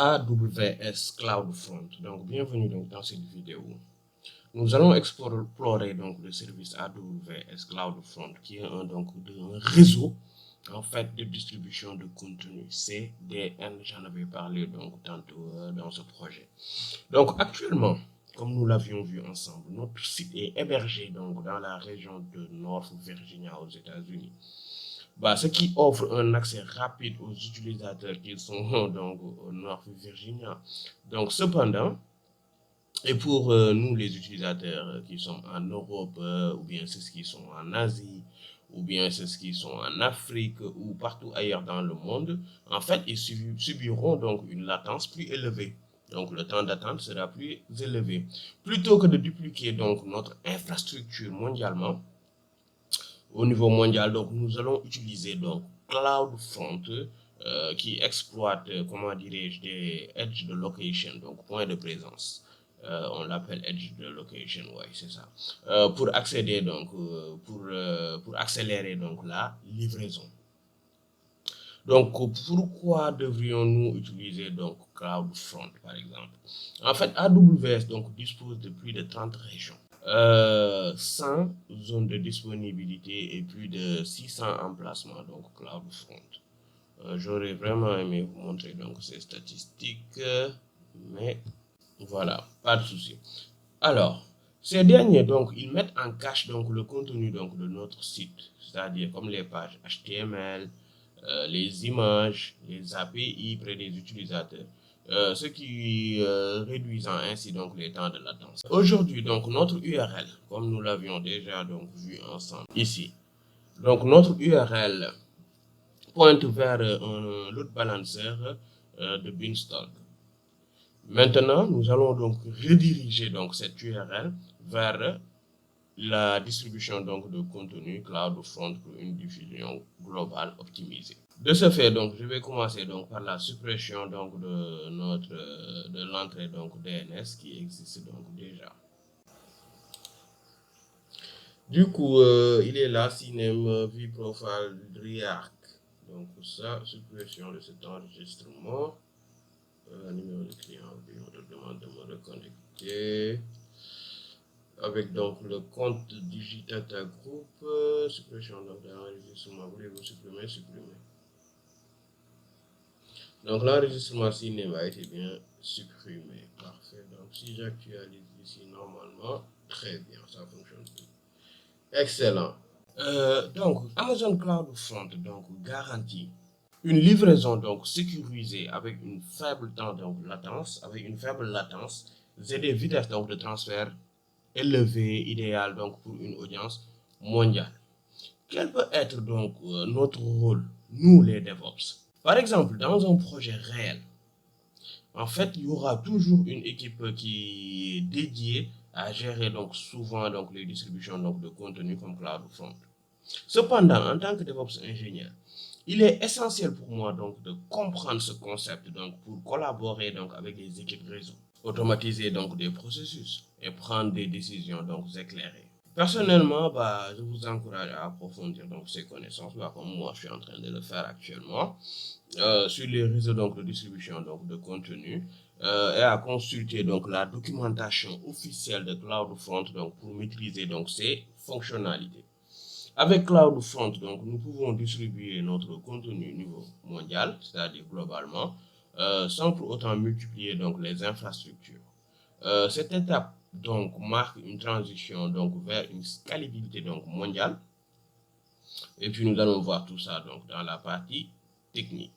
AWS CloudFront. Donc, bienvenue donc dans cette vidéo. Nous allons explorer donc le service AWS CloudFront qui est un réseau en fait de distribution de contenu CDN. J'en avais parlé donc tantôt dans ce projet. Donc actuellement, comme nous l'avions vu ensemble, notre site est hébergé donc dans la région de North Virginia aux États-Unis. Ce qui offre un accès rapide aux utilisateurs qui sont donc au North Virginia. Donc cependant, et pour nous les utilisateurs qui sont en Europe, ou bien ceux qui sont en Asie, ou bien ceux qui sont en Afrique ou partout ailleurs dans le monde, en fait, ils subiront donc une latence plus élevée. Donc le temps d'attente sera plus élevé. Plutôt que de dupliquer donc notre infrastructure mondialement, au niveau mondial, donc nous allons utiliser donc CloudFront qui exploite, comment dirais-je, des edge de location, donc point de présence. On l'appelle edge de location, ouais, c'est ça. Pour accéder donc, pour accélérer donc la livraison. Donc, pourquoi devrions-nous utiliser donc CloudFront, par exemple? En fait, AWS donc dispose de plus de 30 régions. 100 zones de disponibilité et plus de 600 emplacements, donc CloudFront. J'aurais vraiment aimé vous montrer donc ces statistiques, mais voilà, pas de souci. Alors, ces derniers donc ils mettent en cache donc le contenu donc de notre site, c'est-à-dire comme les pages HTML, les images, les API près des utilisateurs. Ce qui réduisant ainsi donc les temps de latence. Aujourd'hui donc notre URL, comme nous l'avions déjà donc vu ensemble ici, donc notre URL pointe vers un load balancer de Beanstalk. Maintenant, nous allons donc rediriger donc cette URL vers la distribution donc de contenu CloudFront pour une diffusion globale optimisée. De ce fait, donc, je vais commencer donc par la suppression donc de l'entrée donc DNS qui existe donc déjà. Du coup, il est là, Cinem vProfile React. Donc ça, suppression de cet enregistrement. Numéro de client, on te demande de me reconnecter. Avec donc le compte Digitata Group, suppression donc de l'enregistrement. Voulez-vous supprimer? Donc l'enregistrement Cinem a été bien supprimé. Parfait. Donc si j'actualise ici normalement, très bien, ça fonctionne bien. Excellent. Donc Amazon CloudFront donc garantit une livraison donc sécurisée avec une faible temps donc latence, et des vitesses donc de transfert élevées, idéales donc pour une audience mondiale. Quel peut être donc notre rôle, nous les DevOps? Par exemple, dans un projet réel, en fait, il y aura toujours une équipe qui est dédiée à gérer donc souvent donc les distributions donc de contenu comme CloudFront. Cependant, en tant que DevOps ingénieur, il est essentiel pour moi donc de comprendre ce concept donc pour collaborer donc avec les équipes réseau, automatiser donc des processus et prendre des décisions donc éclairées. Personnellement, je vous encourage à approfondir donc ces connaissances, comme moi je suis en train de le faire actuellement, sur les réseaux donc de distribution donc de contenu, et à consulter donc la documentation officielle de CloudFront donc pour maîtriser donc ses fonctionnalités. Avec CloudFront, donc, nous pouvons distribuer notre contenu au niveau mondial, c'est-à-dire globalement, sans pour autant multiplier donc, les infrastructures. Cette étape donc, marque une transition donc, vers une scalabilité donc, mondiale. Et puis nous allons voir tout ça donc, dans la partie technique.